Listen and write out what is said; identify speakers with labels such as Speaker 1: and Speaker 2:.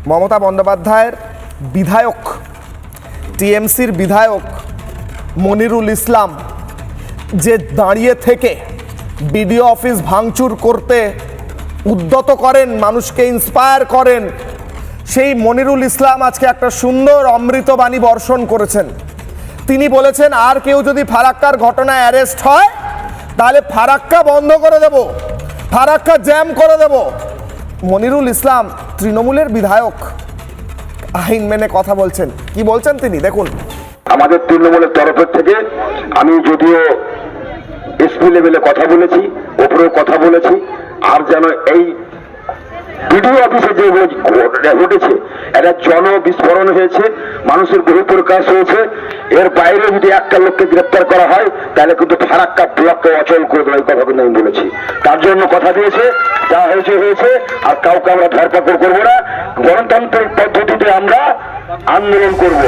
Speaker 1: মমতা বন্দ্যোপাধ্যায়ের বিধায়ক, টিএমসির বিধায়ক মনিরুল ইসলাম যে দাঁড়িয়ে থেকে বিডিও অফিস ভাঙচুর করতে উদ্যত করেন, মানুষকে ইন্সপায়ার করেন, সেই মনিরুল ইসলাম আজকে একটা সুন্দর অমৃতবাণী বর্ষণ করেছেন। তিনি বলেছেন, আর কেউ যদি ফারাক্কার ঘটনায় অ্যারেস্ট হয় তাহলে ফারাক্কা বন্ধ করে দেব, ফারাক্কা জ্যাম করে দেব। মনিরুল ইসলাম তৃণমূলের বিধায়ক, আইন মেনে কথা বলছেন। কি বলছেন তিনি দেখুন।
Speaker 2: আমাদের তৃণমূলের তরফের থেকে আমি যদিও এসপি লেভেলে কথা বলেছি, ওপরেও কথা বলেছি, আর যেন এই বিডিও অফিসে যে ঘটেছে একটা জনবিস্ফোরণ হয়েছে, মানুষের বহিঃপ্রকাশ হয়েছে, এর বাইরে যদি একটা লোককে গ্রেপ্তার করা হয় তাহলে কিন্তু ফারাক্কা ব্লককে অচল করে দেওয়ার কথা কিন্তু আমি বলেছি। তার জন্য কথা দিয়েছে, যা হয়েছে হয়েছে, আর কাউকে আমরা ধরপাকড় করবো না, গণতান্ত্রিক পদ্ধতিতে আমরা আন্দোলন করব।